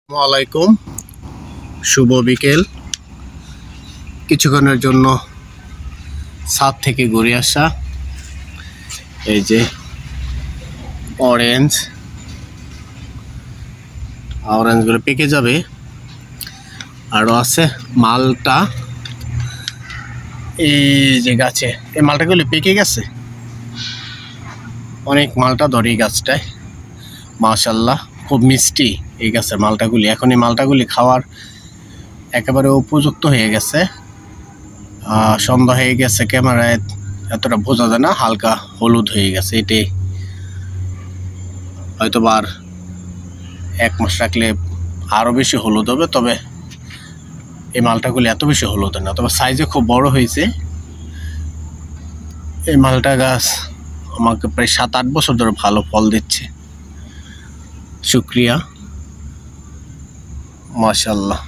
আসসালামাইকুম, শুভ বিকেল। কিছুক্ষণের জন্য ছাদ থেকে ঘুরে আসা। এই যে অরেঞ্জগুলো পেকে যাবে, আরও আছে মালটা। এই যে গাছে এই মালটাগুলি পেকে গেছে, অনেক মালটা ধরে এই গাছটায়। মাশাল্লাহ, খুব মিষ্টি এই গাছের মালটাগুলি। এখন এই মালটাগুলি খাওয়ার একেবারে উপযুক্ত হয়ে গেছে। সন্ধ্যা হয়ে গেছে, ক্যামেরায় এতটা বোঝা যায় না, হালকা হলুদ হয়ে গেছে। এটি হয়তো আর 1 মাস রাখলে আরও বেশি হলুদ হবে, তবে এই মালটাগুলি এত বেশি হলুদ না, তবে সাইজে খুব বড় হয়েছে। এই মালটা গাছ আমাকে প্রায় 7-8 বছর ধরে ভালো ফল দিচ্ছে। শুক্রিয়া, মাশাল্লাহ।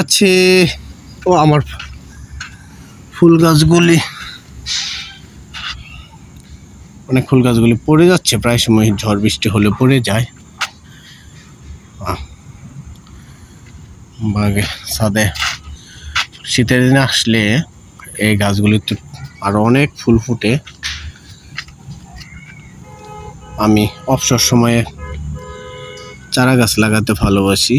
আছে ও আমার ফুল গাছগুলি, অনেক ফুল গাছগুলি পড়ে যাচ্ছে, প্রায় সময় ঝড় বৃষ্টি হলে পড়ে যায়। বাগে ছাদে শীতের দিনে আসলে এই গাছগুলিতে আরো অনেক ফুল ফুটে। আমি অবসর সময়ে চারা গাছ লাগাতে ভালোবাসি।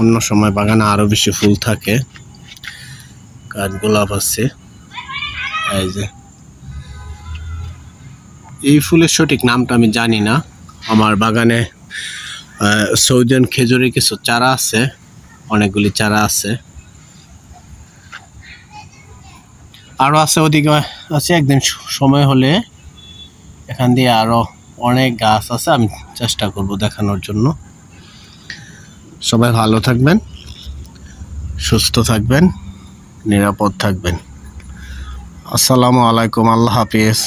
অন্য সময় বাগানে আরো বেশি ফুল থাকে। কাঠগোলাপ আছে, এই যে এই ফুলের সঠিক নামটা আমি জানি না। আমার বাগানে সৌদিয়ান খেজুরের কিছু চারা আছে, অনেকগুলি চারা আছে, আরো আছে ওদিকে আছে। একদিন সময় হলে এখান দিয়ে আরো অনেক গাছ আছে, আমি চেষ্টা করব দেখানোর জন্য। সবাই ভালো থাকবেন, সুস্থ থাকবেন, নিরাপদ থাকবেন। আসসালামু আলাইকুম, আল্লাহ হাফিজ।